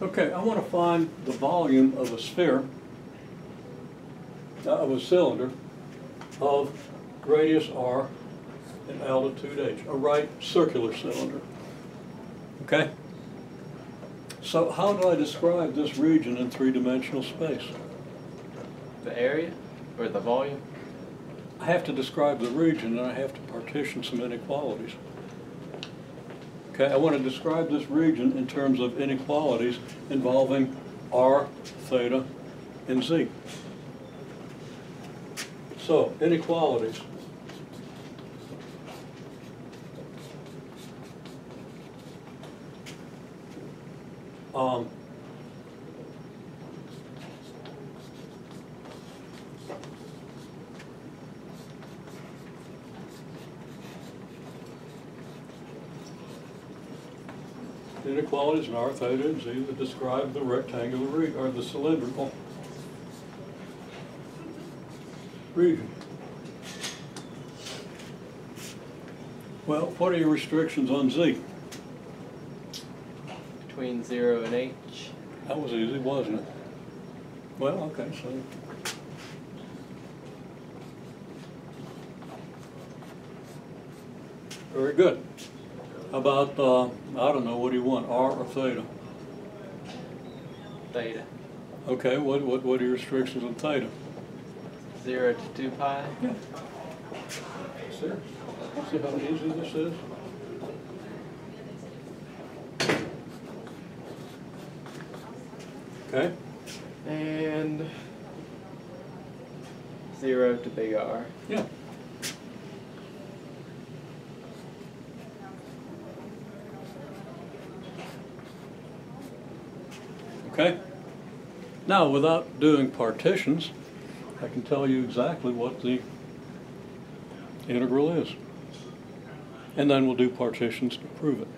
Okay, I want to find the volume of a sphere, of a cylinder, of radius r and altitude h, a right circular cylinder. Okay? So how do I describe this region in three-dimensional space? The area or the volume? I have to describe the region and I have to partition some inequalities. Okay, I want to describe this region in terms of inequalities involving r, theta, and z. So, inequalities. Inequalities in r, theta, and z that describe the rectangular region, or the cylindrical region. Well, what are your restrictions on z? Between 0 and h. That was easy, wasn't it? Well, okay, so. Very good. How about, I don't know, what do you want, r or theta? Theta. Okay, what are your restrictions on theta? 0 to 2 pi. Yeah. See how easy this is? Okay. And 0 to big R. Yeah. Okay. Now, without doing partitions, I can tell you exactly what the integral is. And then we'll do partitions to prove it.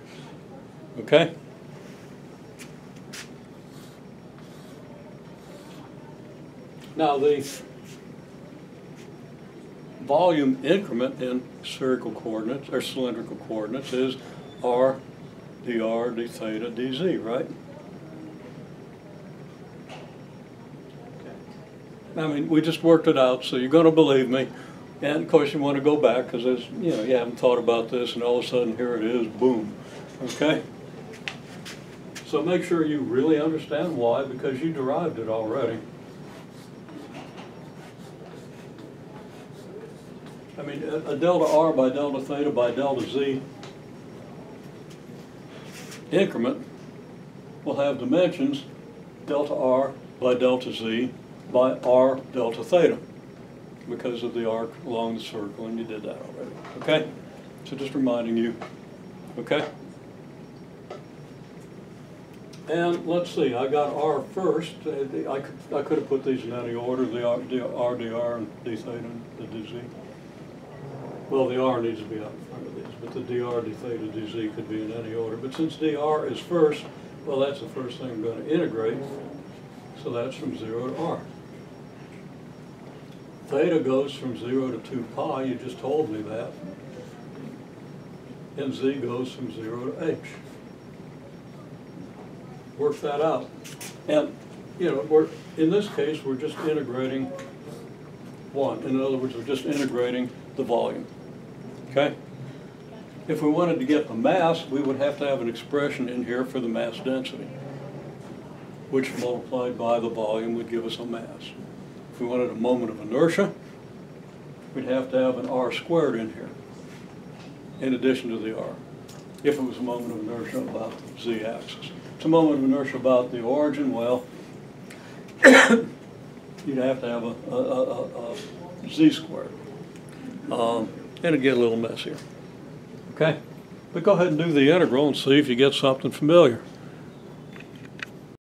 Okay? Now, the volume increment in spherical coordinates, or cylindrical coordinates, is r, dr, d theta, dz, right? I mean, we just worked it out, so you're going to believe me. And of course, you want to go back because there's, you know, you haven't thought about this, and all of a sudden here it is, boom. Okay? So make sure you really understand why, because you derived it already. I mean, a delta r by delta theta by delta z increment will have dimensions delta r by delta z by r delta theta because of the arc along the circle, and you did that already. Okay? So just reminding you. Okay? And let's see, I got r first. I could have put these in any order, the r, dr, and d theta, and the dz. Well, the r needs to be out in front of these, but the dr, d theta, dz could be in any order. But since dr is first, well, that's the first thing I'm going to integrate. So that's from 0 to r. Theta goes from 0 to 2 pi, you just told me that. And z goes from 0 to h. Work that out. And, you know, in this case, we're just integrating one. In other words, we're just integrating the volume. Okay? If we wanted to get the mass, we would have to have an expression in here for the mass density, which multiplied by the volume would give us a mass. If we wanted a moment of inertia, we'd have to have an r squared in here, in addition to the r, if it was a moment of inertia about the z-axis. It's a moment of inertia about the origin, well, you'd have to have a z squared. And it'd get a little messier. Okay? But go ahead and do the integral and see if you get something familiar.